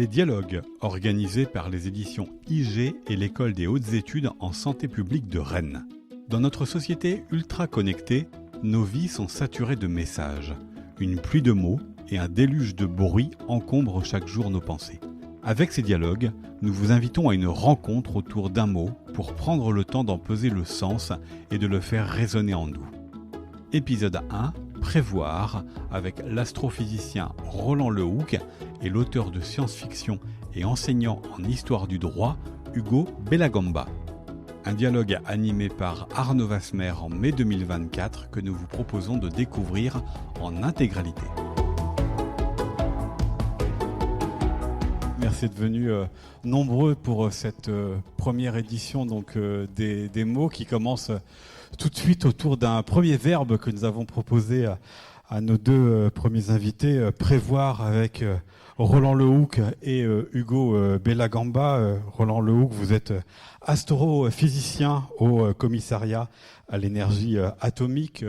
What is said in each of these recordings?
Les dialogues, organisés par les éditions IG et l'École des hautes études en santé publique de Rennes. Dans notre société ultra connectée, nos vies sont saturées de messages. Une pluie de mots et un déluge de bruit encombrent chaque jour nos pensées. Avec ces dialogues, nous vous invitons à une rencontre autour d'un mot pour prendre le temps d'en peser le sens et de le faire résonner en nous. Épisode 1, Prévoir, avec l'astrophysicien Roland Lehoucq et l'auteur de science-fiction et enseignant en histoire du droit, Hugo Bellagamba. Un dialogue animé par Arnaud Vasmer en mai 2024 que nous vous proposons de découvrir en intégralité. Merci d'être venus nombreux pour cette première édition des mots qui commence tout de suite autour d'un premier verbe que nous avons proposé à nos deux premiers invités, prévoir avec Roland Lehoucq et Hugo Bellagamba. Roland Lehoucq, vous êtes astrophysicien au commissariat à l'énergie atomique.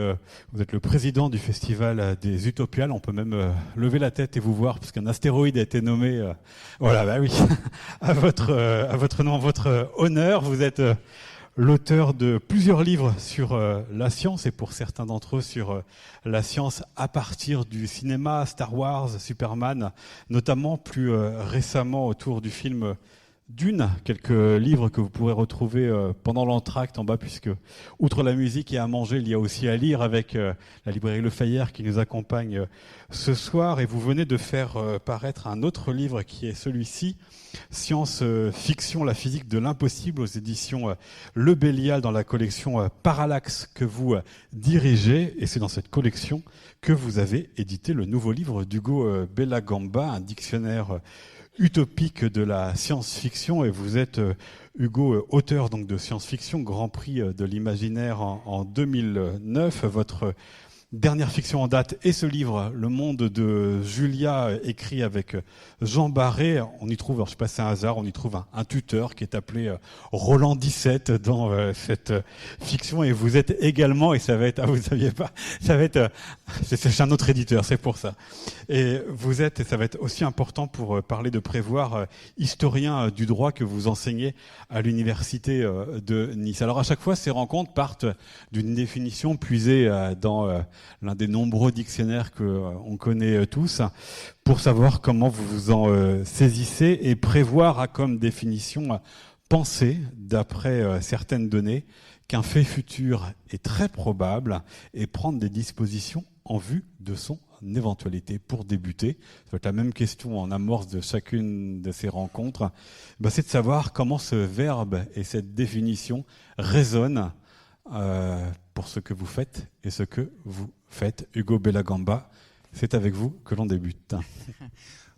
Vous êtes le président du festival des Utopiales. On peut même lever la tête et vous voir parce qu'un astéroïde a été nommé. À votre nom, votre honneur. Vous êtes l'auteur de plusieurs livres sur la science et pour certains d'entre eux sur la science à partir du cinéma, Star Wars, Superman, notamment plus récemment autour du film Dune, quelques livres que vous pourrez retrouver pendant l'entracte en bas, puisque outre la musique et à manger, il y a aussi à lire avec la librairie Le Fayère qui nous accompagne ce soir. Et vous venez de faire paraître un autre livre qui est celui-ci, Science-fiction, la physique de l'impossible, aux éditions Le Bélial dans la collection Parallaxe que vous dirigez. Et c'est dans cette collection que vous avez édité le nouveau livre d'Hugo Bellagamba, un dictionnaire utopique de la science-fiction. Et vous êtes, Hugo, auteur donc de science-fiction, Grand Prix de l'imaginaire en 2009. Votre dernière fiction en date est ce livre, Le Monde de Julia, écrit avec Jean Barré. On y trouve, alors je sais pas si c'est un hasard, on y trouve un tuteur qui est appelé Roland 17 dans cette fiction. Et vous êtes également, et ça va être, vous saviez pas, ça va être, c'est un autre éditeur, c'est pour ça. Et vous êtes, et ça va être aussi important pour parler de prévoir, historien du droit que vous enseignez à l'université de Nice. Alors à chaque fois, ces rencontres partent d'une définition puisée dans l'un des nombreux dictionnaires qu'on connaît tous, pour savoir comment vous vous en saisissez. Et prévoir a comme définition penser, d'après certaines données, qu'un fait futur est très probable et prendre des dispositions en vue de son éventualité. Pour débuter, ça va être la même question en amorce de chacune de ces rencontres, c'est de savoir comment ce verbe et cette définition résonnent pour ce que vous faites et ce que vous faites. Hugo Bellagamba, c'est avec vous que l'on débute.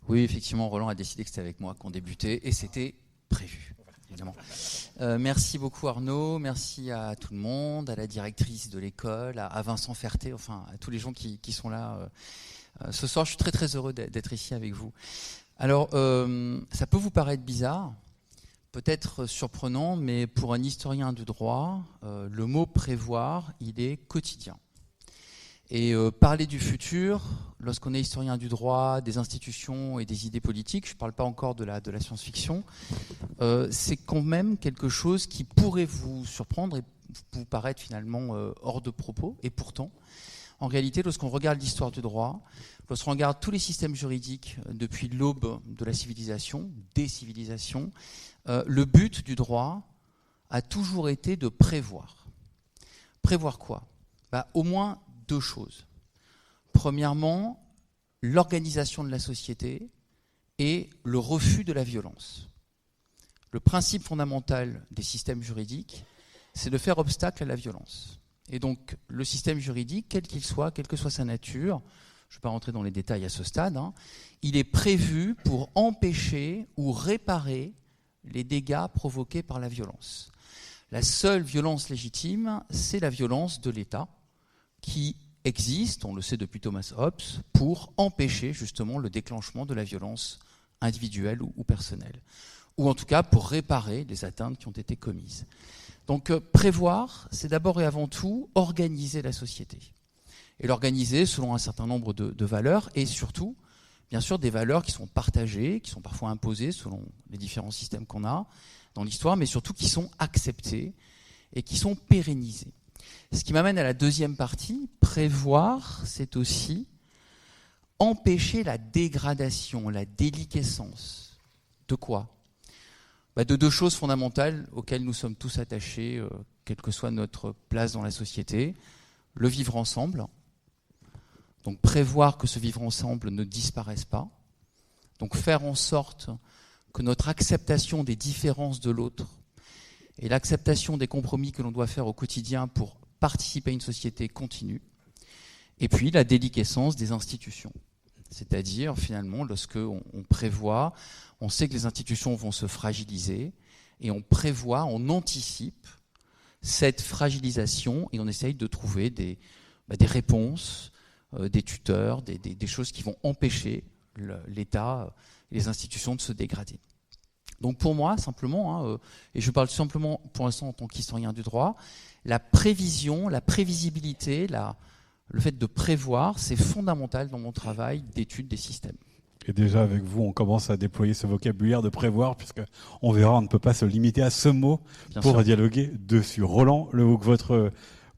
Oui, effectivement, Roland a décidé que c'était avec moi qu'on débutait et c'était prévu, évidemment. Merci beaucoup Arnaud, merci à tout le monde, à la directrice de l'école, à Vincent Ferté, enfin à tous les gens qui sont là. Ce soir, je suis très très heureux d'être ici avec vous. Alors, ça peut vous paraître bizarre, peut-être surprenant, mais pour un historien du droit, le mot prévoir, il est quotidien. Et parler du futur, lorsqu'on est historien du droit, des institutions et des idées politiques, je ne parle pas encore de la science-fiction, c'est quand même quelque chose qui pourrait vous surprendre et vous paraître finalement hors de propos. Et pourtant, en réalité, lorsqu'on regarde l'histoire du droit, lorsqu'on regarde tous les systèmes juridiques depuis l'aube de la civilisation, des civilisations, le but du droit a toujours été de prévoir. Prévoir quoi ? Au moins deux choses. Premièrement, l'organisation de la société et le refus de la violence. Le principe fondamental des systèmes juridiques, c'est de faire obstacle à la violence. Et donc, le système juridique, quel qu'il soit, quelle que soit sa nature, je ne vais pas rentrer dans les détails à ce stade, il est prévu pour empêcher ou réparer les dégâts provoqués par la violence. La seule violence légitime, c'est la violence de l'État, qui existe, on le sait depuis Thomas Hobbes, pour empêcher justement le déclenchement de la violence individuelle ou personnelle, ou en tout cas pour réparer les atteintes qui ont été commises. Donc prévoir, c'est d'abord et avant tout organiser la société, et l'organiser selon un certain nombre de valeurs, et surtout bien sûr des valeurs qui sont partagées, qui sont parfois imposées selon les différents systèmes qu'on a dans l'histoire, mais surtout qui sont acceptées et qui sont pérennisées. Ce qui m'amène à la deuxième partie, prévoir, c'est aussi empêcher la dégradation, la déliquescence. De quoi ? De deux choses fondamentales auxquelles nous sommes tous attachés, quelle que soit notre place dans la société. Le vivre ensemble, donc prévoir que ce vivre ensemble ne disparaisse pas, donc faire en sorte que notre acceptation des différences de l'autre et l'acceptation des compromis que l'on doit faire au quotidien pour participer à une société continue, et puis la déliquescence des institutions. C'est-à-dire, finalement, lorsque on prévoit, on sait que les institutions vont se fragiliser, et on prévoit, on anticipe cette fragilisation, et on essaye de trouver des réponses, des tuteurs, des choses qui vont empêcher l'État et les institutions de se dégrader. Donc pour moi, simplement, et je parle simplement pour l'instant en tant qu'historien du droit, la prévision, la prévisibilité, le fait de prévoir, c'est fondamental dans mon travail d'étude des systèmes. Et déjà avec vous, on commence à déployer ce vocabulaire de prévoir, puisque on verra, on ne peut pas se limiter à ce mot pour dialoguer dessus. Roland Lehoucq, votre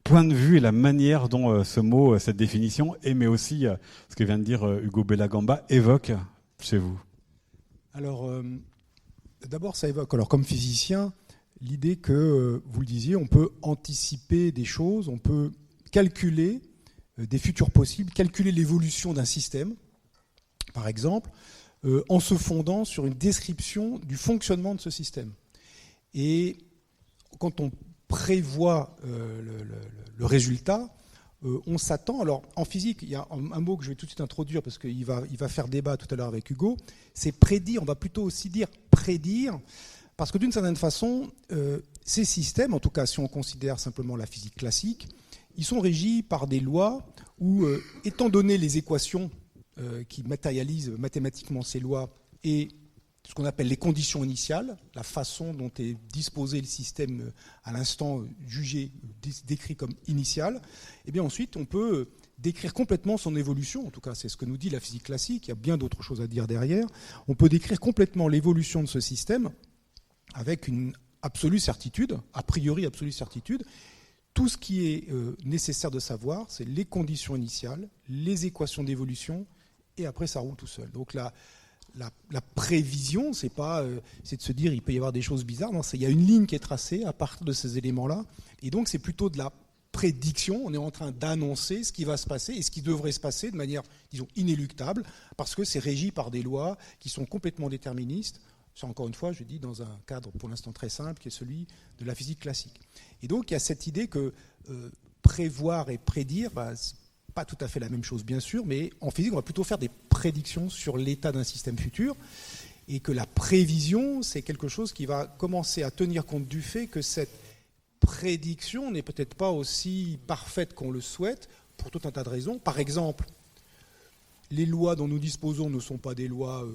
point de vue et la manière dont ce mot, cette définition, mais aussi ce que vient de dire Hugo Bellagamba, évoque chez vous. Alors, d'abord, ça évoque, alors comme physicien, l'idée que, vous le disiez, on peut anticiper des choses, on peut calculer des futurs possibles, calculer l'évolution d'un système, par exemple, en se fondant sur une description du fonctionnement de ce système. Et quand on prévoit le résultat, on s'attend. Alors, en physique, il y a un mot que je vais tout de suite introduire parce qu'il va faire débat tout à l'heure avec Hugo, c'est prédire. On va plutôt aussi dire prédire, parce que d'une certaine façon, ces systèmes, en tout cas si on considère simplement la physique classique, ils sont régis par des lois où, étant donné les équations qui matérialisent mathématiquement ces lois et ce qu'on appelle les conditions initiales, la façon dont est disposé le système à l'instant jugé, décrit comme initial, et bien ensuite on peut décrire complètement son évolution, en tout cas c'est ce que nous dit la physique classique, il y a bien d'autres choses à dire derrière, on peut décrire complètement l'évolution de ce système avec une absolue certitude, a priori absolue certitude. Tout ce qui est nécessaire de savoir, c'est les conditions initiales, les équations d'évolution, et après ça roule tout seul. Donc la prévision, c'est de se dire il peut y avoir des choses bizarres. Non, il y a une ligne qui est tracée à partir de ces éléments-là. Et donc c'est plutôt de la prédiction. On est en train d'annoncer ce qui va se passer et ce qui devrait se passer de manière, disons, inéluctable, parce que c'est régi par des lois qui sont complètement déterministes. C'est encore une fois, je dis, dans un cadre pour l'instant très simple, qui est celui de la physique classique. Et donc il y a cette idée que prévoir et prédire, c'est pas tout à fait la même chose bien sûr, mais en physique on va plutôt faire des prédictions sur l'état d'un système futur, et que la prévision c'est quelque chose qui va commencer à tenir compte du fait que cette prédiction n'est peut-être pas aussi parfaite qu'on le souhaite pour tout un tas de raisons. Par exemple, les lois dont nous disposons ne sont pas des lois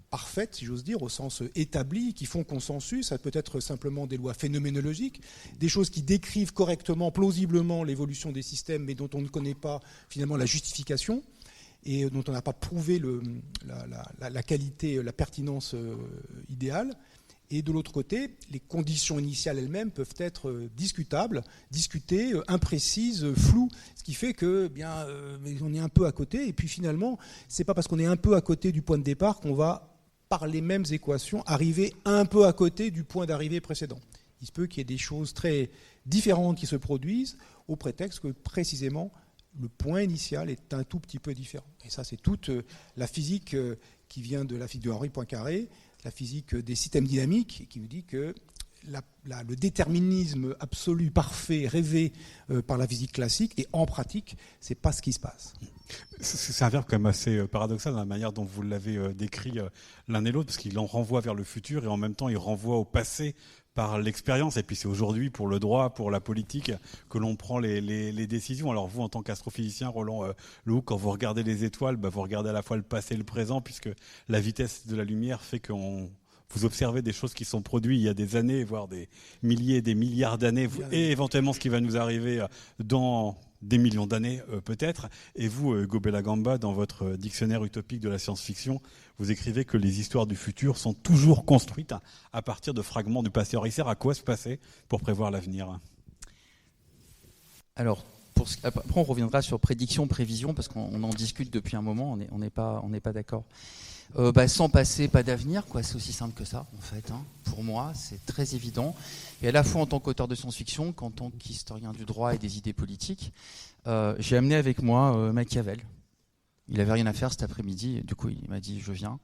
parfaites, si j'ose dire, au sens établi, qui font consensus. Ça peut être simplement des lois phénoménologiques, des choses qui décrivent correctement, plausiblement l'évolution des systèmes, mais dont on ne connaît pas finalement la justification et dont on n'a pas prouvé la qualité, la pertinence idéale. Et de l'autre côté, les conditions initiales elles-mêmes peuvent être discutables, discutées, imprécises, floues, ce qui fait que on est un peu à côté. Et puis finalement, c'est pas parce qu'on est un peu à côté du point de départ qu'on va, par les mêmes équations, arriver un peu à côté du point d'arrivée précédent. Il se peut qu'il y ait des choses très différentes qui se produisent au prétexte que précisément le point initial est un tout petit peu différent. Et ça, c'est toute la physique qui vient de la physique de Henri Poincaré, la physique des systèmes dynamiques, qui nous dit que le déterminisme absolu, parfait, rêvé par la physique classique, et en pratique, c'est pas ce qui se passe. C'est un verbe quand même assez paradoxal dans la manière dont vous l'avez décrit l'un et l'autre, parce qu'il en renvoie vers le futur et en même temps il renvoie au passé par l'expérience. Et puis c'est aujourd'hui, pour le droit, pour la politique, que l'on prend les décisions. Alors vous, en tant qu'astrophysicien, Roland Lehoucq, quand vous regardez les étoiles, vous regardez à la fois le passé et le présent, puisque la vitesse de la lumière fait que vous observez des choses qui sont produites il y a des années, voire des milliers, des milliards d'années, et éventuellement ce qui va nous arriver dans des millions d'années peut-être. Et vous, Hugo Bellagamba, dans votre dictionnaire utopique de la science-fiction, vous écrivez que les histoires du futur sont toujours construites à partir de fragments du passé. Alors il sert à quoi ce passé pour prévoir l'avenir ? Alors, après on reviendra sur prédiction, prévision, parce qu'on en discute depuis un moment, on n'est pas d'accord. Sans passé, pas d'avenir, quoi. C'est aussi simple que ça, en fait. Pour moi, c'est très évident. Et à la fois en tant qu'auteur de science-fiction qu'en tant qu'historien du droit et des idées politiques, j'ai amené avec moi Machiavel. Il n'avait rien à faire cet après-midi, du coup il m'a dit je viens.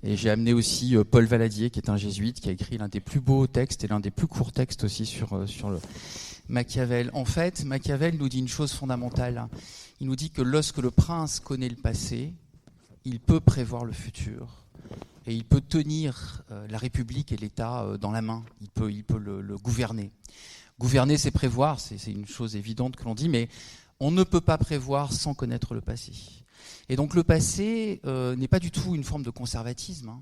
Et j'ai amené aussi Paul Valadier, qui est un jésuite, qui a écrit l'un des plus beaux textes et l'un des plus courts textes aussi sur le Machiavel. En fait, Machiavel nous dit une chose fondamentale. Il nous dit que lorsque le prince connaît le passé, il peut prévoir le futur et il peut tenir la République et l'État dans la main. Il peut le gouverner. Gouverner, c'est prévoir, c'est une chose évidente que l'on dit, mais on ne peut pas prévoir sans connaître le passé. Et donc le passé n'est pas du tout une forme de conservatisme.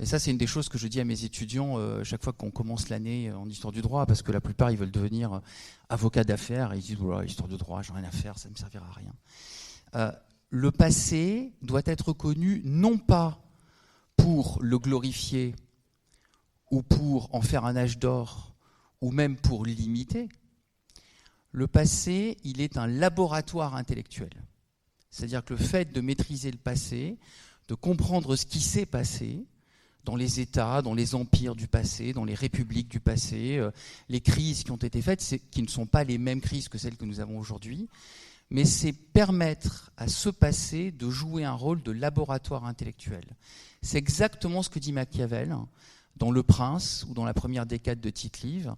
Et ça, c'est une des choses que je dis à mes étudiants chaque fois qu'on commence l'année en histoire du droit, parce que la plupart, ils veulent devenir avocats d'affaires et ils disent « histoire du droit, j'ai rien à faire, ça ne me servira à rien ». Le passé doit être connu non pas pour le glorifier ou pour en faire un âge d'or ou même pour l'imiter. Le passé, il est un laboratoire intellectuel. C'est-à-dire que le fait de maîtriser le passé, de comprendre ce qui s'est passé dans les États, dans les empires du passé, dans les républiques du passé, les crises qui ont été faites, qui ne sont pas les mêmes crises que celles que nous avons aujourd'hui, mais c'est permettre à ce passé de jouer un rôle de laboratoire intellectuel. C'est exactement ce que dit Machiavel dans Le Prince ou dans la première décade de Tite-Live.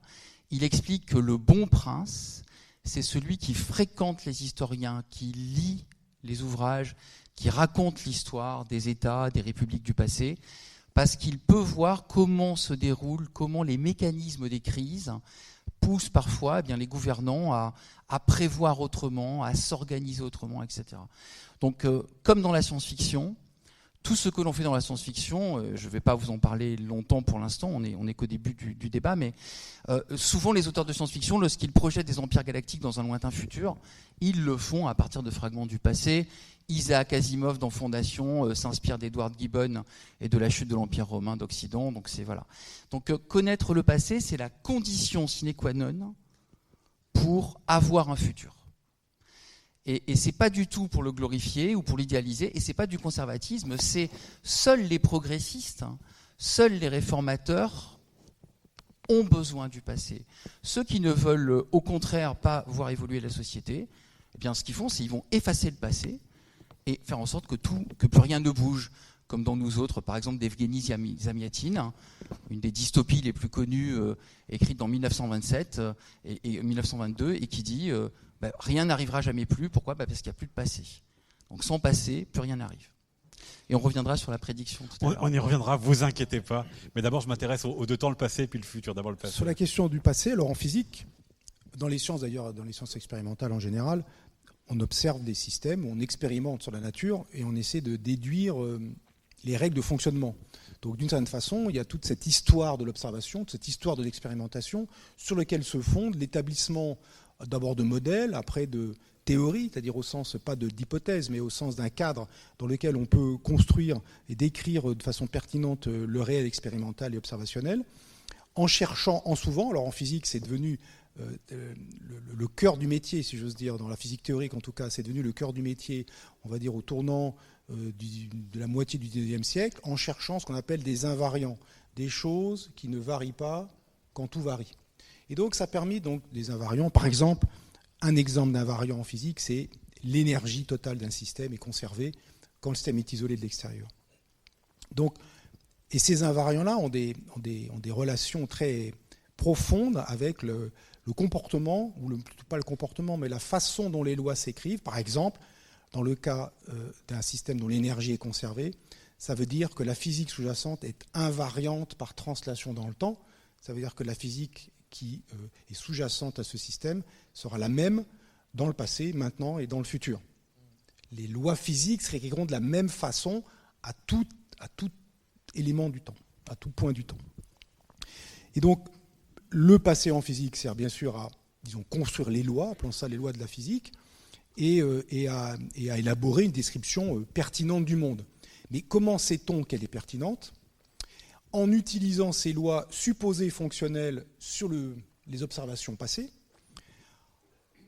Il explique que le bon prince, c'est celui qui fréquente les historiens, qui lit les ouvrages, qui raconte l'histoire des États, des républiques du passé, parce qu'il peut voir comment se déroulent, comment les mécanismes des crises poussent parfois les gouvernants à prévoir autrement, à s'organiser autrement, etc. Donc, comme dans la science-fiction, tout ce que l'on fait dans la science-fiction, je ne vais pas vous en parler longtemps pour l'instant, on est qu'au début du débat, mais souvent les auteurs de science-fiction, lorsqu'ils projettent des empires galactiques dans un lointain futur, ils le font à partir de fragments du passé. Isaac Asimov dans Fondation s'inspire d'Edward Gibbon et de la chute de l'Empire romain d'Occident. Donc connaître le passé, c'est la condition sine qua non pour avoir un futur. Et c'est pas du tout pour le glorifier ou pour l'idéaliser, et c'est pas du conservatisme. C'est seuls les progressistes, seuls les réformateurs ont besoin du passé. Ceux qui ne veulent au contraire pas voir évoluer la société, eh bien ce qu'ils font, c'est qu'ils vont effacer le passé et faire en sorte que plus rien ne bouge, comme dans Nous autres, par exemple d'Evgueni Zamiatin, une des dystopies les plus connues, écrite en 1927 et 1922, et qui dit rien n'arrivera jamais plus. Pourquoi ? Parce qu'il n'y a plus de passé. Donc sans passé, plus rien n'arrive. Et on reviendra sur la prédiction tout à l'heure. On y reviendra, vous inquiétez pas. Mais d'abord, je m'intéresse aux deux temps, le passé puis le futur. D'abord le passé. Sur la question du passé, alors en physique, dans les sciences d'ailleurs, dans les sciences expérimentales en général, on observe des systèmes, on expérimente sur la nature et on essaie de déduire les règles de fonctionnement. Donc d'une certaine façon, il y a toute cette histoire de l'observation, toute cette histoire de l'expérimentation sur laquelle se fonde l'établissement d'abord de modèles, après de théories, c'est-à-dire au sens pas d'hypothèse, mais au sens d'un cadre dans lequel on peut construire et décrire de façon pertinente le réel expérimental et observationnel, en cherchant en souvent, alors en physique c'est devenu le cœur du métier, si j'ose dire, dans la physique théorique en tout cas, c'est devenu le cœur du métier, on va dire au tournant de la moitié du XIXe siècle, en cherchant ce qu'on appelle des invariants, des choses qui ne varient pas quand tout varie. Et donc ça a permis donc, des invariants, par exemple, un exemple d'invariant en physique, c'est l'énergie totale d'un système est conservée quand le système est isolé de l'extérieur. Donc, et ces invariants-là ont des relations très profondes avec le comportement, ou pas le comportement, mais la façon dont les lois s'écrivent. Par exemple, dans le cas d'un système dont l'énergie est conservée, ça veut dire que la physique sous-jacente est invariante par translation dans le temps. Ça veut dire que la physique qui est sous-jacente à ce système sera la même dans le passé, maintenant et dans le futur. Les lois physiques se réécriront de la même façon à tout élément du temps, à tout point du temps. Et donc, le passé en physique sert bien sûr à disons, construire les lois, appelons ça les lois de la physique, et à élaborer une description pertinente du monde. Mais comment sait-on qu'elle est pertinente ? En utilisant ces lois supposées fonctionnelles sur les observations passées,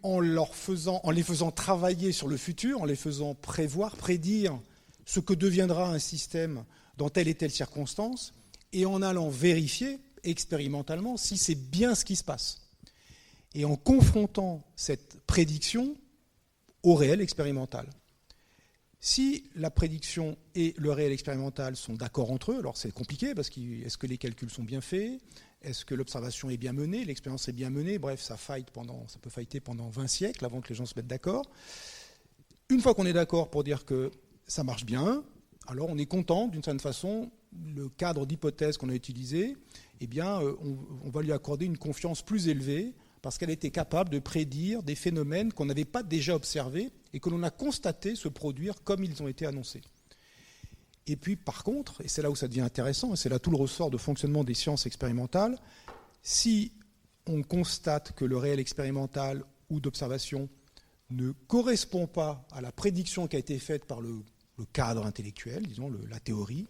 en les faisant travailler sur le futur, en les faisant prédire ce que deviendra un système dans telle et telle circonstance, et en allant vérifier expérimentalement si c'est bien ce qui se passe. Et en confrontant cette prédiction au réel expérimental. Si la prédiction et le réel expérimental sont d'accord entre eux, alors c'est compliqué parce que est-ce que les calculs sont bien faits ? Est-ce que l'observation est bien menée ? L'expérience est bien menée ? Bref, ça peut fighter pendant 20 siècles avant que les gens se mettent d'accord. Une fois qu'on est d'accord pour dire que ça marche bien, alors on est content d'une certaine façon, le cadre d'hypothèse qu'on a utilisé, eh bien, on va lui accorder une confiance plus élevée parce qu'elle était capable de prédire des phénomènes qu'on n'avait pas déjà observés et que l'on a constaté se produire comme ils ont été annoncés. Et puis, par contre, et c'est là où ça devient intéressant, et c'est là tout le ressort de fonctionnement des sciences expérimentales, si on constate que le réel expérimental ou d'observation ne correspond pas à la prédiction qui a été faite par le cadre intellectuel, disons la théorie,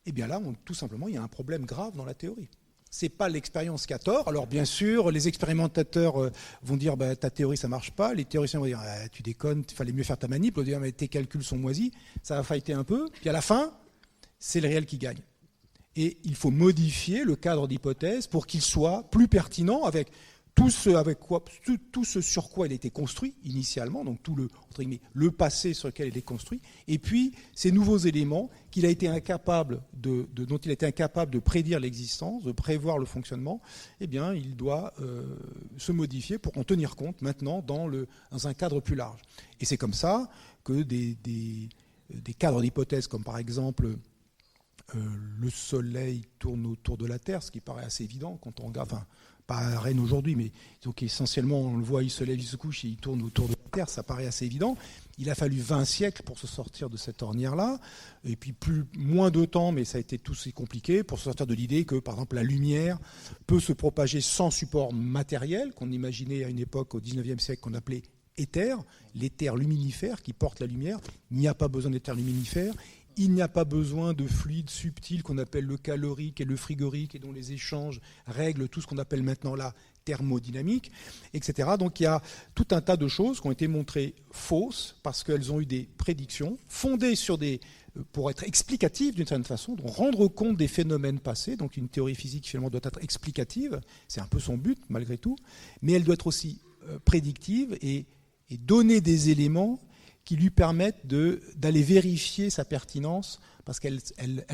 eh bien là, tout simplement, il y a un problème grave dans la théorie. Ce n'est pas l'expérience qui a tort. Alors bien sûr, les expérimentateurs vont dire ta théorie ça marche pas. Les théoriciens vont dire tu déconnes, il fallait mieux faire ta manip. Ils vont dire mais tes calculs sont moisis. Ça va fighter un peu. Puis à la fin, c'est le réel qui gagne. Et il faut modifier le cadre d'hypothèse pour qu'il soit plus pertinent avec tout ce sur quoi il a été construit initialement, donc tout le passé sur lequel il est construit, et puis ces nouveaux éléments dont il a été incapable de prédire l'existence, de prévoir le fonctionnement, eh bien, il doit se modifier pour en tenir compte maintenant dans un cadre plus large. Et c'est comme ça que des cadres d'hypothèses, comme par exemple le Soleil tourne autour de la Terre, ce qui paraît assez évident quand on regarde, pas à Rennes aujourd'hui, mais donc essentiellement on le voit, il se lève, il se couche et il tourne autour de la Terre, ça paraît assez évident. Il a fallu 20 siècles pour se sortir de cette ornière-là, et puis moins de temps, mais ça a été tout aussi compliqué, pour se sortir de l'idée que, par exemple, la lumière peut se propager sans support matériel, qu'on imaginait à une époque, au 19e siècle, qu'on appelait éther, l'éther luminifère qui porte la lumière. Il n'y a pas besoin d'éther luminifère. Il n'y a pas besoin de fluides subtils qu'on appelle le calorique et le frigorique et dont les échanges règlent tout ce qu'on appelle maintenant la thermodynamique, etc. Donc il y a tout un tas de choses qui ont été montrées fausses parce qu'elles ont eu des prédictions fondées sur pour être explicatives d'une certaine façon, donc rendre compte des phénomènes passés. Donc une théorie physique finalement doit être explicative, c'est un peu son but malgré tout, mais elle doit être aussi prédictive et donner des éléments qui lui permettent d'aller vérifier sa pertinence parce qu'elle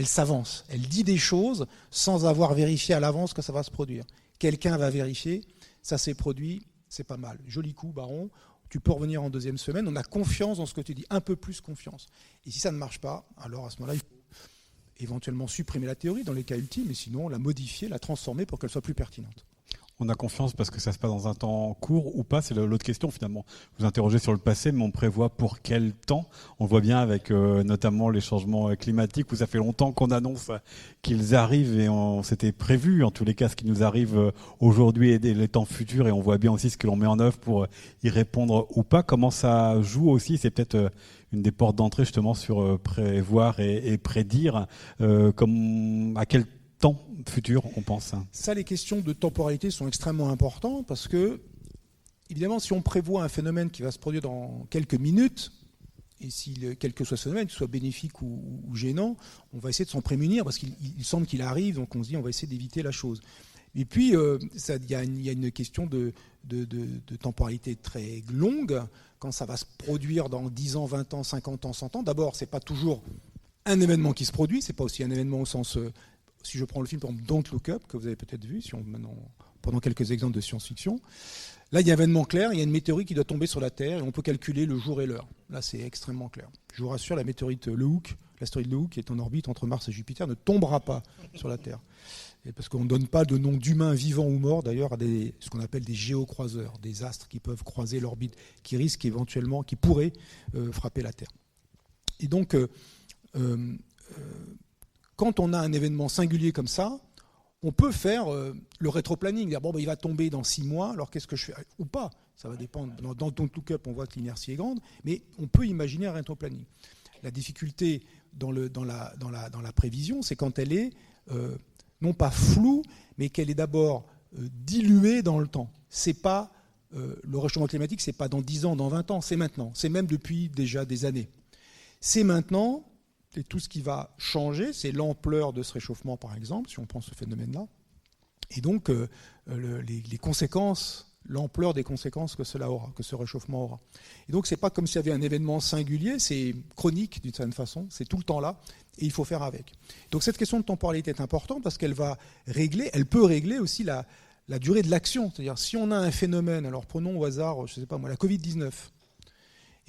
s'avance. Elle dit des choses sans avoir vérifié à l'avance que ça va se produire. Quelqu'un va vérifier, ça s'est produit, c'est pas mal. Joli coup, Baron, tu peux revenir en deuxième semaine, on a confiance dans ce que tu dis, un peu plus confiance. Et si ça ne marche pas, alors à ce moment-là, il faut éventuellement supprimer la théorie dans les cas ultimes, mais sinon la modifier, la transformer pour qu'elle soit plus pertinente. On a confiance parce que ça se passe dans un temps court ou pas, c'est l'autre question finalement. Vous interrogez sur le passé, mais on prévoit pour quel temps ? On le voit bien avec notamment les changements climatiques où ça fait longtemps qu'on annonce qu'ils arrivent et on s'était prévu en tous les cas ce qui nous arrive aujourd'hui et les temps futurs et on voit bien aussi ce que l'on met en œuvre pour y répondre ou pas. Comment ça joue aussi ? C'est peut-être une des portes d'entrée justement sur prévoir et prédire à quel temps futur, on pense. Ça, les questions de temporalité sont extrêmement importantes parce que, évidemment, si on prévoit un phénomène qui va se produire dans quelques minutes, et quel que soit ce phénomène, qu'il soit bénéfique ou gênant, on va essayer de s'en prémunir parce qu'il semble qu'il arrive, donc on se dit on va essayer d'éviter la chose. Et puis, il y a une question de temporalité très longue, quand ça va se produire dans 10 ans, 20 ans, 50 ans, 100 ans. D'abord, ce n'est pas toujours un événement qui se produit, ce n'est pas aussi un événement au sens... Si je prends le film, par exemple, Don't Look Up, que vous avez peut-être vu, pendant quelques exemples de science-fiction, là, il y a un événement clair, il y a une météorite qui doit tomber sur la Terre, et on peut calculer le jour et l'heure. Là, c'est extrêmement clair. Je vous rassure, la météorite l'astéroïde Le Hook, qui est en orbite entre Mars et Jupiter, ne tombera pas sur la Terre. Et parce qu'on ne donne pas de nom d'humains vivants ou morts, d'ailleurs, à ce qu'on appelle des géocroiseurs, des astres qui peuvent croiser l'orbite, qui risquent éventuellement, qui pourraient frapper la Terre. Et donc... quand on a un événement singulier comme ça, on peut faire le rétroplanning, dire il va tomber dans 6 mois, alors qu'est-ce que je fais ou pas, ça va dépendre. Dans Don't Look Up, on voit que l'inertie est grande, mais on peut imaginer un rétroplanning. La difficulté dans la prévision, c'est quand elle est non pas floue, mais qu'elle est d'abord diluée dans le temps. C'est pas le réchauffement climatique, c'est pas dans 10 ans, dans 20 ans, c'est maintenant. C'est même depuis déjà des années. C'est maintenant. Et tout ce qui va changer, c'est l'ampleur de ce réchauffement, par exemple, si on prend ce phénomène-là. Et donc, les conséquences, l'ampleur des conséquences que cela aura, que ce réchauffement aura. Et donc, c'est pas comme s'il y avait un événement singulier, c'est chronique d'une certaine façon, c'est tout le temps là, et il faut faire avec. Donc, cette question de temporalité est importante parce qu'elle va régler, elle peut régler aussi la durée de l'action. C'est-à-dire, si on a un phénomène, alors prenons au hasard, je sais pas moi, la Covid-19,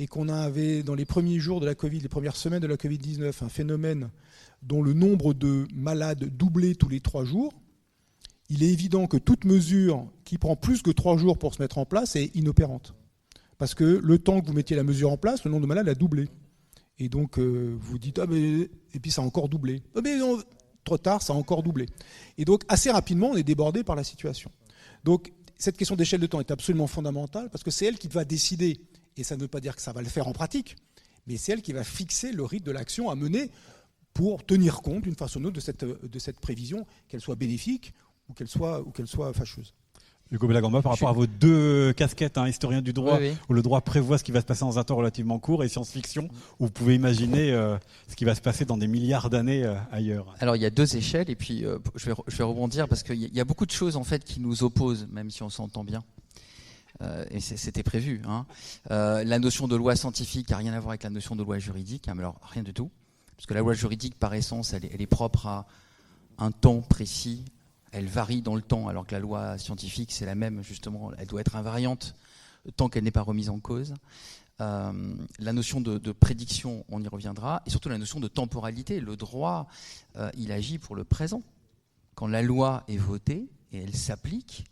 et qu'on avait dans les premiers jours de la Covid, les premières semaines de la Covid-19, un phénomène dont le nombre de malades doublait tous les 3 jours, il est évident que toute mesure qui prend plus que 3 jours pour se mettre en place est inopérante. Parce que le temps que vous mettiez la mesure en place, le nombre de malades a doublé. Et donc vous dites, et puis ça a encore doublé. Mais non, trop tard, ça a encore doublé. Et donc assez rapidement, on est débordé par la situation. Donc cette question d'échelle de temps est absolument fondamentale parce que c'est elle qui va décider. Et ça ne veut pas dire que ça va le faire en pratique, mais c'est elle qui va fixer le rythme de l'action à mener pour tenir compte d'une façon ou d'une autre de cette prévision, qu'elle soit bénéfique ou qu'elle soit fâcheuse. Hugo Belagamba, par rapport à vos 2 casquettes, historien du droit, oui. Où le droit prévoit ce qui va se passer dans un temps relativement court, et science-fiction, où vous pouvez imaginer ce qui va se passer dans des milliards d'années ailleurs. Alors il y a 2 échelles, et puis je vais rebondir, parce qu'il y a beaucoup de choses en fait qui nous opposent, même si on s'entend bien. Et c'était prévu. La notion de loi scientifique n'a rien à voir avec la notion de loi juridique, mais alors rien du tout. Parce que la loi juridique, par essence, elle est propre à un temps précis, elle varie dans le temps, alors que la loi scientifique, c'est la même, justement, elle doit être invariante tant qu'elle n'est pas remise en cause. La notion de prédiction, on y reviendra, et surtout la notion de temporalité. Le droit, il agit pour le présent. Quand la loi est votée et elle s'applique,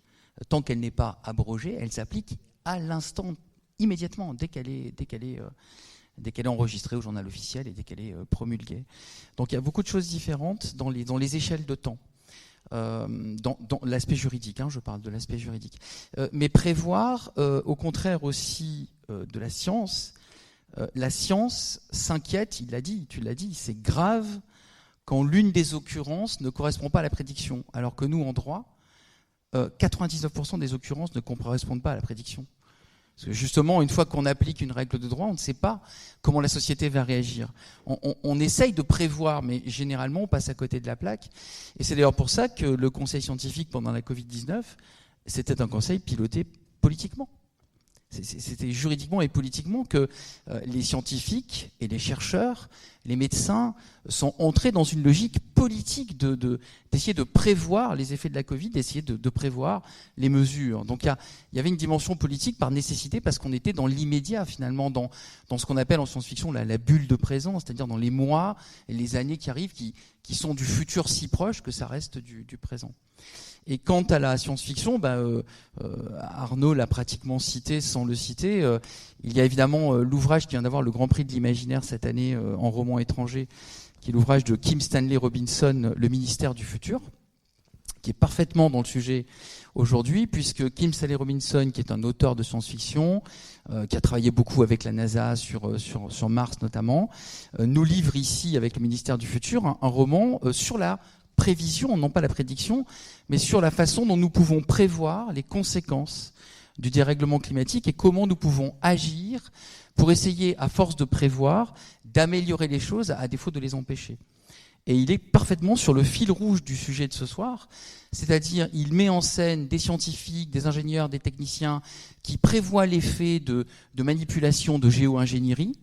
tant qu'elle n'est pas abrogée, elle s'applique à l'instant, immédiatement, dès qu'elle est enregistrée au journal officiel et dès qu'elle est promulguée. Donc il y a beaucoup de choses différentes dans les échelles de temps. Dans l'aspect juridique, je parle de l'aspect juridique. Mais prévoir, au contraire aussi de la science s'inquiète, tu l'as dit, c'est grave quand l'une des occurrences ne correspond pas à la prédiction, alors que nous, en droit, 99% des occurrences ne correspondent pas à la prédiction. Parce que justement, une fois qu'on applique une règle de droit, on ne sait pas comment la société va réagir. On essaye de prévoir, mais généralement, on passe à côté de la plaque. Et c'est d'ailleurs pour ça que le conseil scientifique, pendant la Covid-19, c'était un conseil piloté politiquement. C'était juridiquement et politiquement que les scientifiques et les chercheurs, les médecins sont entrés dans une logique politique d'essayer de prévoir les effets de la Covid, d'essayer de prévoir les mesures. Donc il y avait une dimension politique par nécessité parce qu'on était dans l'immédiat finalement, dans ce qu'on appelle en science-fiction la bulle de présent, c'est-à-dire dans les mois et les années qui arrivent, qui sont du futur si proche que ça reste du présent. Et quant à la science-fiction, Arnaud l'a pratiquement cité sans le citer. Il y a évidemment l'ouvrage qui vient d'avoir le Grand Prix de l'imaginaire cette année en roman étranger, qui est l'ouvrage de Kim Stanley Robinson, Le ministère du futur, qui est parfaitement dans le sujet aujourd'hui, puisque Kim Stanley Robinson, qui est un auteur de science-fiction, qui a travaillé beaucoup avec la NASA sur Mars notamment, nous livre ici, avec le ministère du futur, un roman sur la prévision, non pas la prédiction, mais sur la façon dont nous pouvons prévoir les conséquences du dérèglement climatique et comment nous pouvons agir pour essayer, à force de prévoir, d'améliorer les choses à défaut de les empêcher. Et il est parfaitement sur le fil rouge du sujet de ce soir, c'est-à-dire il met en scène des scientifiques, des ingénieurs, des techniciens qui prévoient l'effet de manipulation de géo-ingénierie,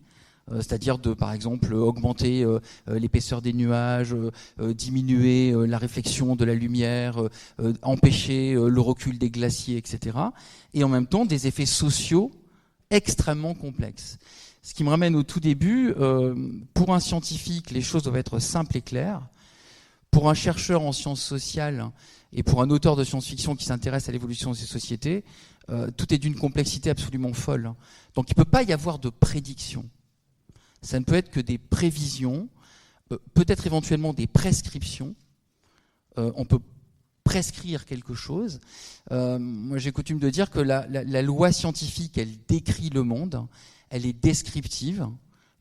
c'est-à-dire de, par exemple, augmenter l'épaisseur des nuages, diminuer la réflexion de la lumière, empêcher le recul des glaciers, etc. Et en même temps, des effets sociaux extrêmement complexes. Ce qui me ramène au tout début, pour un scientifique, les choses doivent être simples et claires. Pour un chercheur en sciences sociales et pour un auteur de science-fiction qui s'intéresse à l'évolution de ces sociétés, tout est d'une complexité absolument folle. Donc il ne peut pas y avoir de prédiction. Ça ne peut être que des prévisions, peut-être éventuellement des prescriptions. On peut prescrire quelque chose. Moi, j'ai coutume de dire que la loi scientifique, elle décrit le monde, elle est descriptive.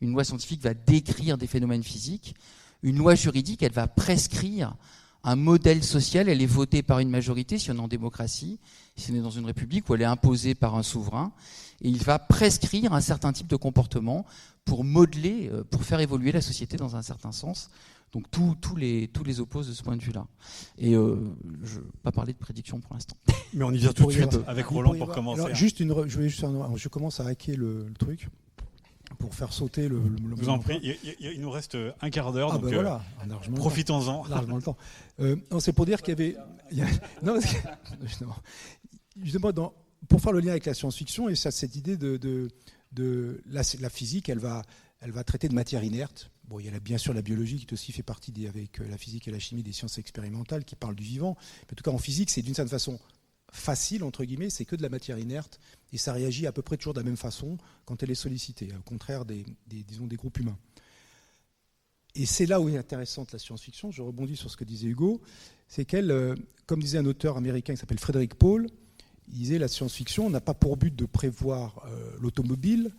Une loi scientifique va décrire des phénomènes physiques. Une loi juridique, elle va prescrire un modèle social. Elle est votée par une majorité, si on est en démocratie, si on est dans une république, ou elle est imposée par un souverain. Et il va prescrire un certain type de comportement pour modeler, pour faire évoluer la société dans un certain sens. Donc tous les opposent de ce point de vue-là. Et je ne vais pas parler de prédiction pour l'instant. Mais on y vient tout de suite avec Roland pour commencer. Alors, je commence à hacker le truc pour faire sauter le je vous en prie, il nous reste un quart d'heure, donc voilà, profitons-en. Largement le temps. Non, c'est pour dire qu'il y avait... Non, justement, pour faire le lien avec la science-fiction, et ça, cette idée de la physique, elle va traiter de matière inerte. Bon, il y a bien sûr la biologie qui aussi fait partie avec la physique et la chimie des sciences expérimentales qui parlent du vivant. Mais en tout cas, en physique, c'est d'une certaine façon facile, entre guillemets, c'est que de la matière inerte et ça réagit à peu près toujours de la même façon quand elle est sollicitée, au contraire des groupes humains. Et c'est là où est intéressante la science-fiction, je rebondis sur ce que disait Hugo, c'est qu'elle, comme disait un auteur américain qui s'appelle Frederick Paul, il disait la science-fiction n'a pas pour but de prévoir l'automobile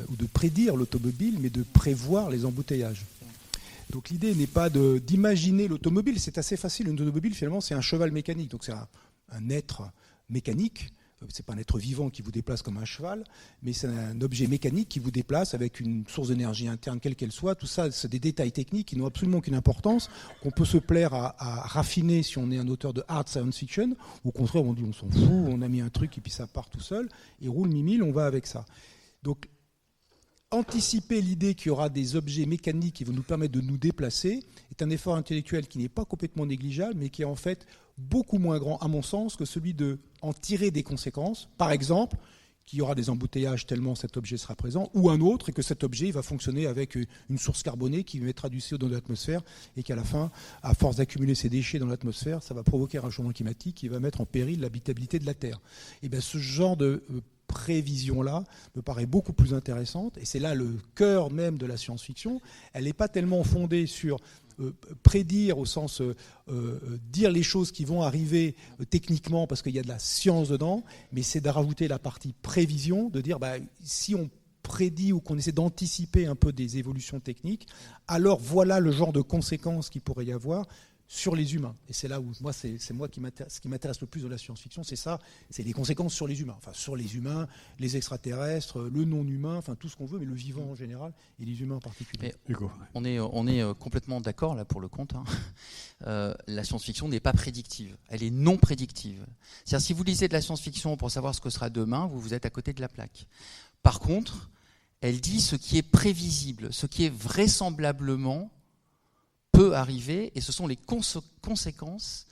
ou de prédire l'automobile, mais de prévoir les embouteillages. Donc l'idée n'est pas d'imaginer l'automobile, c'est assez facile, une automobile finalement c'est un cheval mécanique, donc c'est un être mécanique, c'est pas un être vivant qui vous déplace comme un cheval, mais c'est un objet mécanique qui vous déplace avec une source d'énergie interne quelle qu'elle soit. Tout ça, c'est des détails techniques qui n'ont absolument aucune importance, qu'on peut se plaire à raffiner si on est un auteur de hard science fiction. Au contraire, on dit on s'en fout, on a mis un truc et puis ça part tout seul, et roule mimile, on va avec ça. Donc anticiper l'idée qu'il y aura des objets mécaniques qui vont nous permettre de nous déplacer est un effort intellectuel qui n'est pas complètement négligeable, mais qui est en fait beaucoup moins grand, à mon sens, que celui de en tirer des conséquences. Par exemple, qu'il y aura des embouteillages tellement cet objet sera présent, ou un autre, et que cet objet va fonctionner avec une source carbonée qui mettra du CO2 dans l'atmosphère, et qu'à la fin, à force d'accumuler ces déchets dans l'atmosphère, ça va provoquer un changement climatique qui va mettre en péril l'habitabilité de la Terre. Et bien, ce genre de prévision-là me paraît beaucoup plus intéressante, et c'est là le cœur même de la science-fiction. Elle n'est pas tellement fondée sur prédire au sens dire les choses qui vont arriver techniquement parce qu'il y a de la science dedans, mais c'est de rajouter la partie prévision, de dire si on prédit ou qu'on essaie d'anticiper un peu des évolutions techniques, alors voilà le genre de conséquences qu'il pourrait y avoir sur les humains. Et c'est là où moi, c'est moi ce qui m'intéresse le plus de la science-fiction, c'est ça, c'est les conséquences sur les humains. Enfin, sur les humains, les extraterrestres, le non-humain, enfin tout ce qu'on veut, mais le vivant en général et les humains en particulier. Et Hugo, on est complètement d'accord là pour le compte. La science-fiction n'est pas prédictive, elle est non prédictive. C'est-à-dire si vous lisez de la science-fiction pour savoir ce que sera demain, vous êtes à côté de la plaque. Par contre, elle dit ce qui est prévisible, ce qui est vraisemblablement peut arriver, et ce sont les conséquences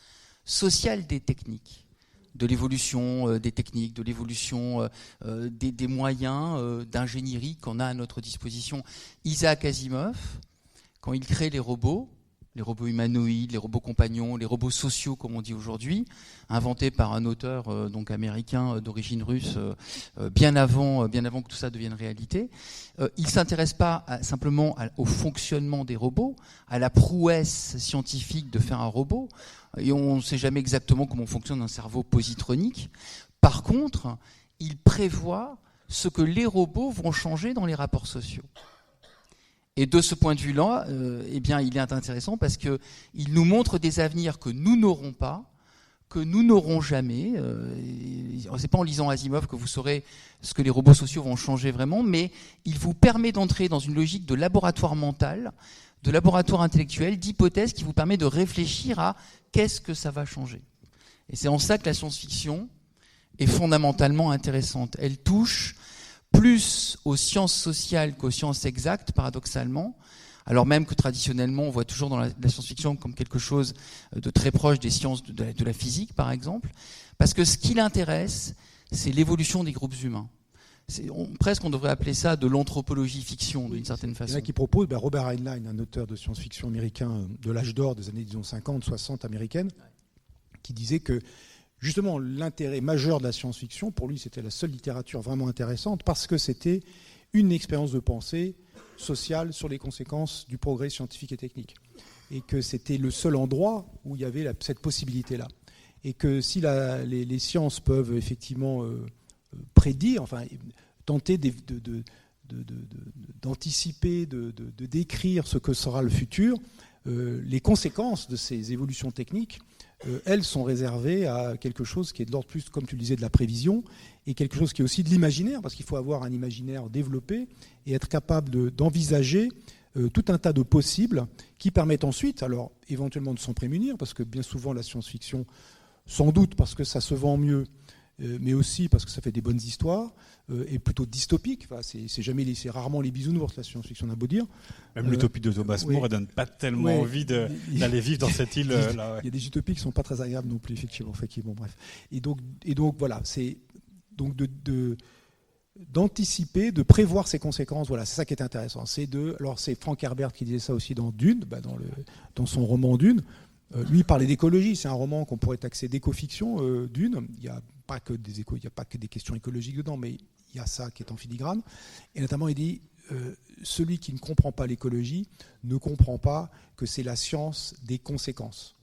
sociales des techniques, de l'évolution des techniques, de l'évolution des moyens d'ingénierie qu'on a à notre disposition. Isaac Asimov, quand il crée les robots humanoïdes, les robots compagnons, les robots sociaux, comme on dit aujourd'hui, inventés par un auteur donc américain d'origine russe, bien avant que tout ça devienne réalité. Il ne s'intéresse pas simplement au fonctionnement des robots, à la prouesse scientifique de faire un robot, et on ne sait jamais exactement comment fonctionne un cerveau positronique. Par contre, il prévoit ce que les robots vont changer dans les rapports sociaux. Et de ce point de vue-là, il est intéressant parce qu'il nous montre des avenirs que nous n'aurons pas, que nous n'aurons jamais. C'est pas en lisant Asimov que vous saurez ce que les robots sociaux vont changer vraiment, mais il vous permet d'entrer dans une logique de laboratoire mental, de laboratoire intellectuel, d'hypothèse qui vous permet de réfléchir à qu'est-ce que ça va changer. Et c'est en ça que la science-fiction est fondamentalement intéressante. Elle touche plus aux sciences sociales qu'aux sciences exactes, paradoxalement, alors même que traditionnellement, on voit toujours dans la science-fiction comme quelque chose de très proche des sciences de la physique, par exemple, parce que ce qui l'intéresse, c'est l'évolution des groupes humains. Presque on devrait appeler ça de l'anthropologie fiction, d'une certaine façon. Il y en a qui proposent, Robert Heinlein, un auteur de science-fiction américain de l'âge d'or des années 50, 60 américaines, qui disait que justement, l'intérêt majeur de la science-fiction, pour lui, c'était la seule littérature vraiment intéressante parce que c'était une expérience de pensée sociale sur les conséquences du progrès scientifique et technique. et que c'était le seul endroit où il y avait cette possibilité-là. Et que si les sciences peuvent effectivement prédire, enfin tenter d'anticiper, de décrire ce que sera le futur, les conséquences de ces évolutions techniques, elles sont réservées à quelque chose qui est de l'ordre plus, comme tu le disais, de la prévision, et quelque chose qui est aussi de l'imaginaire, parce qu'il faut avoir un imaginaire développé et être capable d'envisager tout un tas de possibles qui permettent ensuite, alors éventuellement de s'en prémunir, parce que bien souvent la science-fiction, sans doute parce que ça se vend mieux, mais aussi parce que ça fait des bonnes histoires, est plutôt dystopique. Enfin, c'est rarement les bisounours, la science-fiction, on a beau dire. Même l'utopie de Thomas More, elle donne pas tellement envie d'aller vivre dans cette île. Là, il y a des utopies qui sont pas très agréables non plus, effectivement. Bon, bref. Et donc voilà, c'est donc d'anticiper, de prévoir ses conséquences. Voilà, c'est ça qui est intéressant. Alors c'est Frank Herbert qui disait ça aussi dans Dune, dans son roman Dune. Lui, il parlait d'écologie. C'est un roman qu'on pourrait taxer d'éco-fiction, Dune. Il n'y a pas que des questions écologiques dedans, mais il y a ça qui est en filigrane. Et notamment, il dit celui qui ne comprend pas l'écologie ne comprend pas que c'est la science des conséquences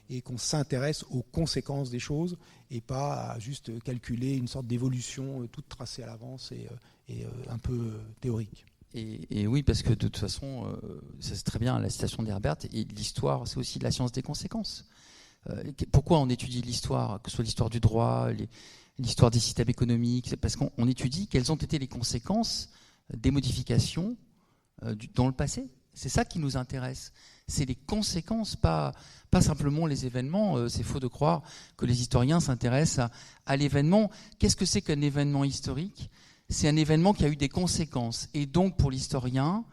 et qu'on s'intéresse aux conséquences des choses et pas à juste calculer une sorte d'évolution toute tracée à l'avance et un peu théorique. Et oui, parce que de toute façon, ça c'est très bien la citation d'Herbert, et l'histoire, c'est aussi de la science des conséquences. Pourquoi on étudie l'histoire, que ce soit l'histoire du droit, l'histoire des systèmes économiques? C'est parce qu'on étudie quelles ont été les conséquences des modifications dans le passé. C'est ça qui nous intéresse. C'est les conséquences, pas simplement les événements. C'est faux de croire que les historiens s'intéressent à l'événement. Qu'est-ce que c'est qu'un événement historique ? C'est un événement qui a eu des conséquences, et donc pour l'historien,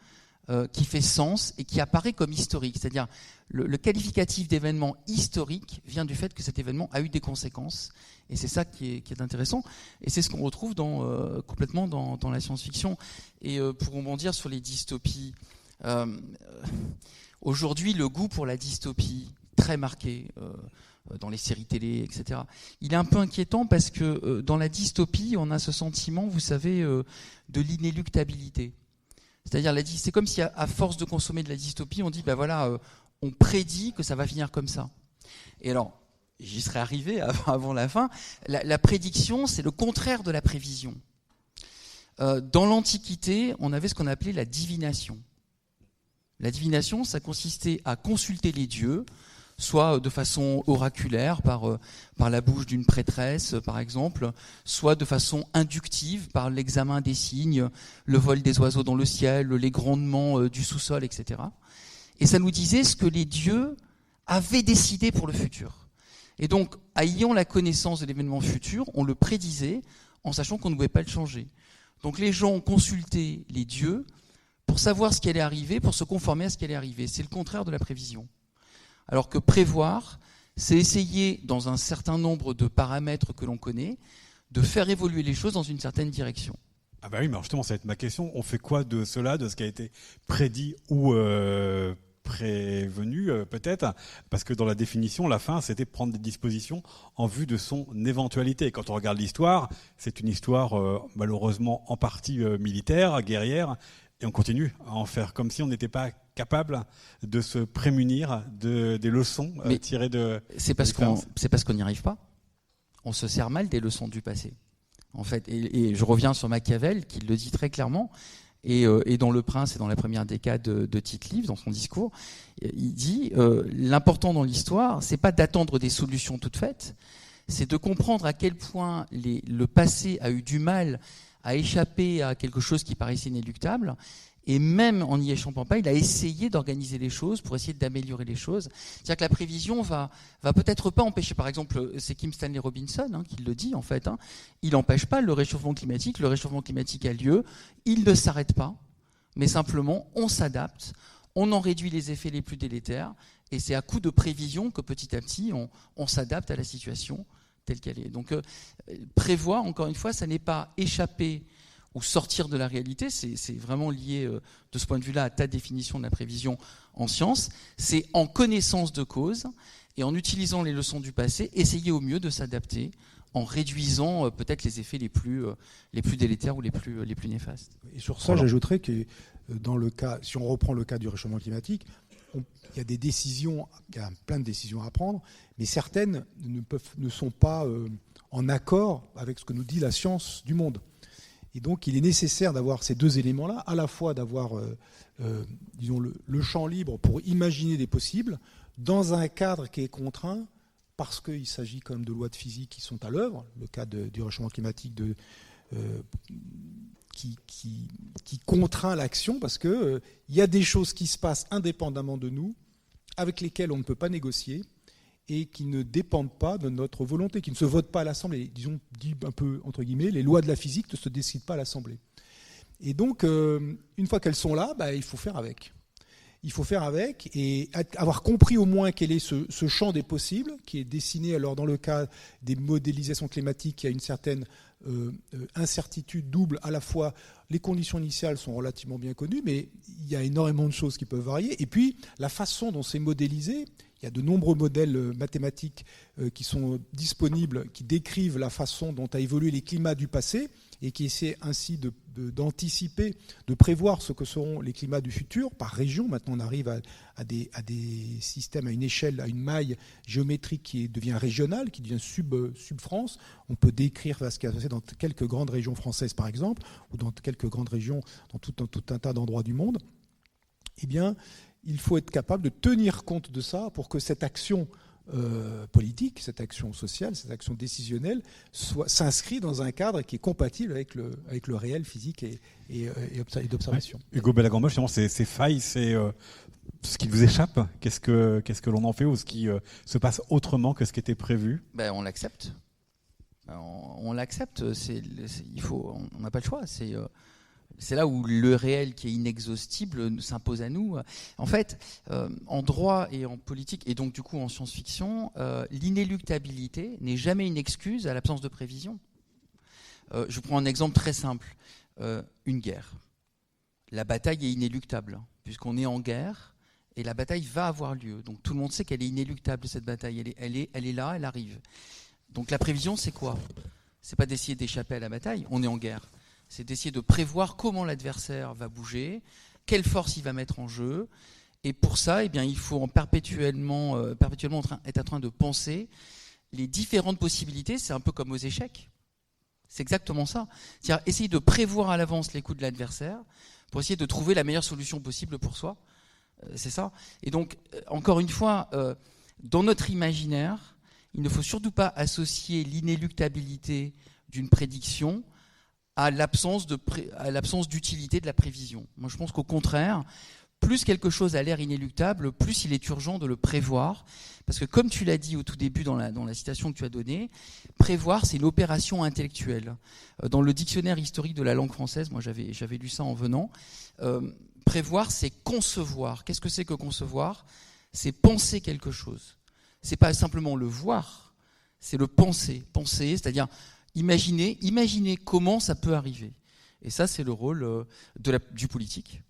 qui fait sens et qui apparaît comme historique. C'est-à-dire, le qualificatif d'événement historique vient du fait que cet événement a eu des conséquences, et c'est ça qui est intéressant, et c'est ce qu'on retrouve complètement dans la science-fiction. Et pour rebondir sur les dystopies, aujourd'hui, le goût pour la dystopie, très marqué, dans les séries télé, etc. Il est un peu inquiétant parce que dans la dystopie, on a ce sentiment, vous savez, de l'inéluctabilité. C'est-à-dire, c'est comme si à force de consommer de la dystopie, on dit, ben voilà, on prédit que ça va finir comme ça. Et alors, j'y serais arrivé avant la fin, la prédiction, c'est le contraire de la prévision. Dans l'Antiquité, on avait ce qu'on appelait la divination. La divination, ça consistait à consulter les dieux, soit de façon oraculaire, par la bouche d'une prêtresse, par exemple, soit de façon inductive, par l'examen des signes, le vol des oiseaux dans le ciel, les grondements du sous-sol, etc. Et ça nous disait ce que les dieux avaient décidé pour le futur. Et donc, ayant la connaissance de l'événement futur, on le prédisait en sachant qu'on ne pouvait pas le changer. Donc les gens ont consulté les dieux pour savoir ce qui allait arriver, pour se conformer à ce qui allait arriver. C'est le contraire de la prévision. Alors que prévoir, c'est essayer, dans un certain nombre de paramètres que l'on connaît, de faire évoluer les choses dans une certaine direction. Ah bah oui, mais justement, ça va être ma question. On fait quoi de cela, de ce qui a été prédit ou prévenu, peut-être? Parce que dans la définition, la fin, c'était prendre des dispositions en vue de son éventualité. Et quand on regarde l'histoire, c'est une histoire malheureusement en partie militaire, guerrière, et on continue à en faire comme si on n'était pas capable de se prémunir des leçons tirées de... C'est parce qu'on n'y arrive pas. On se sert mal des leçons du passé. En fait, et je reviens sur Machiavel, qui le dit très clairement, et dans Le Prince et dans la première décade de Tite-Live, dans son discours, il dit l'important dans l'histoire, c'est pas d'attendre des solutions toutes faites, c'est de comprendre à quel point le passé a eu du mal à échapper à quelque chose qui paraissait inéluctable, et même en n'y échappant pas, il a essayé d'organiser les choses pour essayer d'améliorer les choses. C'est-à-dire que la prévision va peut-être pas empêcher, par exemple, c'est Kim Stanley Robinson qui le dit en fait, il n'empêche pas le réchauffement climatique a lieu, il ne s'arrête pas, mais simplement on s'adapte, on en réduit les effets les plus délétères, et c'est à coup de prévision que petit à petit on s'adapte à la situation telle qu'elle est. Donc prévoir, encore une fois, ça n'est pas échapper ou sortir de la réalité, c'est vraiment lié de ce point de vue-là à ta définition de la prévision en science, c'est en connaissance de cause et en utilisant les leçons du passé, essayer au mieux de s'adapter en réduisant peut-être les effets les plus délétères ou les plus néfastes. Et sur ça, j'ajouterais que dans le cas, si on reprend le cas du réchauffement climatique, il y a des décisions, il y a plein de décisions à prendre, mais certaines ne sont pas en accord avec ce que nous dit la science du monde. Et donc, il est nécessaire d'avoir ces deux éléments-là, à la fois d'avoir, disons, le champ libre pour imaginer des possibles, dans un cadre qui est contraint, parce qu'il s'agit quand même de lois de physique qui sont à l'œuvre, le cas du réchauffement climatique qui contraint l'action, parce qu'il y a des choses qui se passent indépendamment de nous, avec lesquelles on ne peut pas négocier, et qui ne dépendent pas de notre volonté, qui ne se votent pas à l'Assemblée. Disons, dit un peu entre guillemets, les lois de la physique ne se décident pas à l'Assemblée. Et donc, une fois qu'elles sont là, il faut faire avec. Il faut faire avec et avoir compris au moins quel est ce champ des possibles qui est dessiné. Alors dans le cas des modélisations climatiques, il y a une certaine incertitude double. À la fois, les conditions initiales sont relativement bien connues, mais il y a énormément de choses qui peuvent varier. Et puis, la façon dont c'est modélisé, il y a de nombreux modèles mathématiques qui sont disponibles, qui décrivent la façon dont a évolué les climats du passé et qui essaient ainsi d'anticiper, de prévoir ce que seront les climats du futur par région. Maintenant, on arrive à des systèmes, à une échelle, à une maille géométrique qui devient régionale, qui devient sub-France. On peut décrire ce qui a passé dans quelques grandes régions françaises, par exemple, ou dans quelques grandes régions dans tout un tas d'endroits du monde. Eh bien, il faut être capable de tenir compte de ça pour que cette action politique, cette action sociale, cette action décisionnelle s'inscrit dans un cadre qui est compatible avec le réel physique et d'observation. Ouais. Hugo Bellagamba, justement, ces failles, c'est ce qui vous échappe. Qu'est-ce que l'on en fait, ou ce qui se passe autrement que ce qui était prévu? On l'accepte. On l'accepte. On n'a pas le choix. C'est là où le réel qui est inexhaustible s'impose à nous. En fait, en droit et en politique, et donc du coup en science-fiction, l'inéluctabilité n'est jamais une excuse à l'absence de prévision. Je prends un exemple très simple. Une guerre. La bataille est inéluctable, puisqu'on est en guerre, et la bataille va avoir lieu. Donc tout le monde sait qu'elle est inéluctable, cette bataille. Elle est là, elle arrive. Donc la prévision, c'est quoi? C'est pas d'essayer d'échapper à la bataille, on est en guerre. C'est d'essayer de prévoir comment l'adversaire va bouger, quelle force il va mettre en jeu. Et pour ça, il faut perpétuellement être en train de penser les différentes possibilités. C'est un peu comme aux échecs. C'est exactement ça. C'est-à-dire essayer de prévoir à l'avance les coups de l'adversaire pour essayer de trouver la meilleure solution possible pour soi. C'est ça. Et donc, encore une fois, dans notre imaginaire, il ne faut surtout pas associer l'inéluctabilité d'une prédiction à l'absence d'utilité de la prévision. Moi, je pense qu'au contraire, plus quelque chose a l'air inéluctable, plus il est urgent de le prévoir. Parce que comme tu l'as dit au tout début dans la citation que tu as donnée, prévoir, c'est une opération intellectuelle. Dans le dictionnaire historique de la langue française, moi j'avais lu ça en venant, prévoir, c'est concevoir. Qu'est-ce que c'est que concevoir? C'est penser quelque chose. C'est pas simplement le voir, c'est le penser. Penser, c'est-à-dire Imaginez comment ça peut arriver. Et ça, c'est le rôle du politique.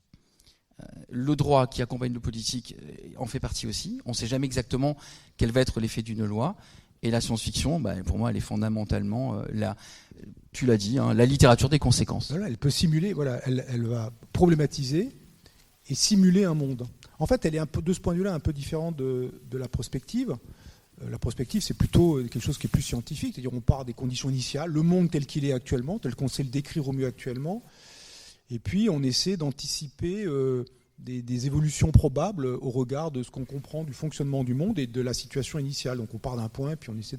Le droit qui accompagne le politique en fait partie aussi. On ne sait jamais exactement quel va être l'effet d'une loi. Et la science-fiction, pour moi, elle est fondamentalement, tu l'as dit, la littérature des conséquences. Voilà, elle peut simuler, elle va problématiser et simuler un monde. En fait, elle est de ce point de vue-là un peu différente de la prospective. La prospective, c'est plutôt quelque chose qui est plus scientifique, c'est-à-dire on part des conditions initiales, le monde tel qu'il est actuellement, tel qu'on sait le décrire au mieux actuellement, et puis on essaie d'anticiper des évolutions probables au regard de ce qu'on comprend du fonctionnement du monde et de la situation initiale. Donc on part d'un point, puis on essaie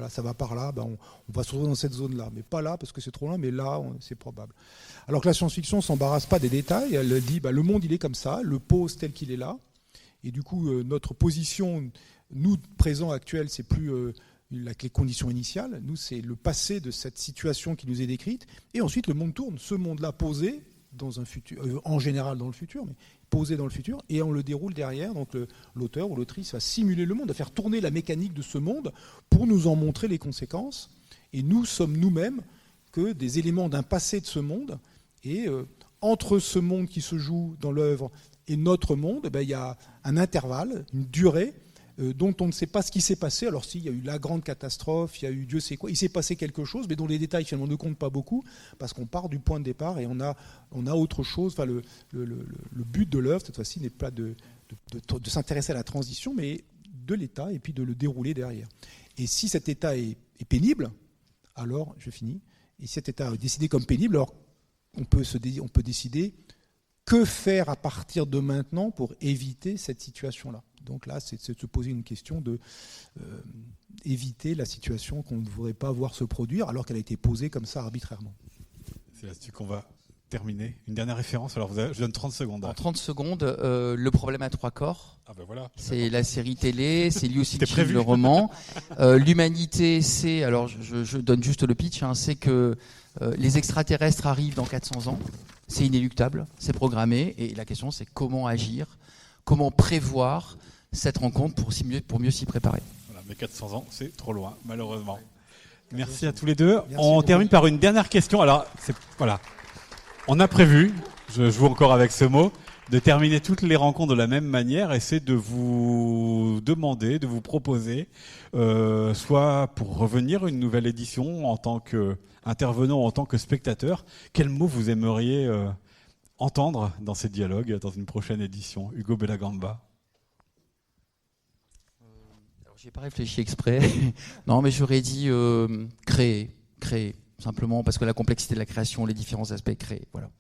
ça va par là, on va se retrouver dans cette zone-là, mais pas là parce que c'est trop loin, mais là, c'est probable. Alors que la science-fiction ne s'embarrasse pas des détails, elle dit le monde il est comme ça, le pose tel qu'il est là, et du coup notre position... Nous, présent actuel, c'est plus les conditions initiales. Nous, c'est le passé de cette situation qui nous est décrite. Et ensuite, le monde tourne. Ce monde-là posé dans un futur, en général dans le futur, mais posé dans le futur, et on le déroule derrière. Donc l'auteur ou l'autrice va simuler le monde, va faire tourner la mécanique de ce monde pour nous en montrer les conséquences. Et nous sommes nous-mêmes que des éléments d'un passé de ce monde. Et entre ce monde qui se joue dans l'œuvre et notre monde, il y a un intervalle, une durée dont on ne sait pas ce qui s'est passé. Alors s'il y a eu la grande catastrophe, il y a eu Dieu sait quoi, il s'est passé quelque chose, mais dont les détails finalement ne comptent pas beaucoup, parce qu'on part du point de départ et on a autre chose. Enfin, le but de l'œuvre, cette fois-ci, n'est pas de s'intéresser à la transition, mais de l'état et puis de le dérouler derrière. Et si cet état est pénible, alors, je finis, et si cet état est décidé comme pénible, alors on peut décider que faire à partir de maintenant pour éviter cette situation-là. Donc là, c'est de se poser une question de éviter la situation qu'on ne voudrait pas voir se produire alors qu'elle a été posée comme ça arbitrairement. C'est là-dessus qu'on va terminer. Une dernière référence, alors je donne 30 secondes. En 30 secondes, Le problème à trois corps. Ah ben voilà. C'est la série télé, c'est lui aussi qui prévu. le roman. L'humanité, c'est, alors je donne juste le pitch, c'est que les extraterrestres arrivent dans 400 ans. C'est inéluctable, c'est programmé. Et la question, c'est comment agir, comment prévoir cette rencontre pour mieux s'y préparer. Voilà, mais 400 ans, c'est trop loin, malheureusement. Merci à tous les deux. Merci On beaucoup. termine par une dernière question. Alors, voilà. On a prévu, je joue encore avec ce mot, de terminer toutes les rencontres de la même manière, et c'est de vous demander, de vous proposer, soit pour revenir une nouvelle édition en tant qu'intervenant, en tant que spectateur, quel mot vous aimeriez entendre dans ces dialogues, dans une prochaine édition. Hugo Bellagamba. Alors, j'y ai pas réfléchi exprès. Non, mais j'aurais dit créer. Simplement parce que la complexité de la création, les différents aspects créés. Voilà.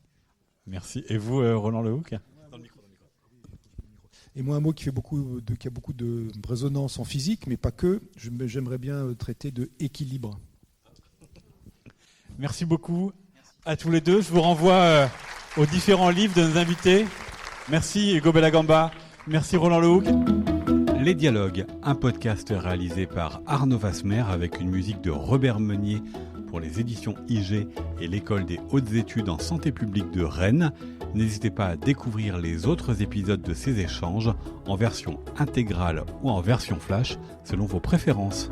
Merci. Et vous, Roland Lehoucq ? Dans le micro. Et moi, un mot qui a beaucoup de résonance en physique, mais pas que, j'aimerais bien traiter de équilibre. Merci beaucoup à tous les deux. Je vous renvoie aux différents livres de nos invités. Merci Hugo Bellagamba. Merci Roland Lehoucq. Les Dialogues, un podcast réalisé par Arnaud Vasmer avec une musique de Robert Meunier pour les éditions IG et l'École des hautes études en santé publique de Rennes. N'hésitez pas à découvrir les autres épisodes de ces échanges en version intégrale ou en version flash selon vos préférences.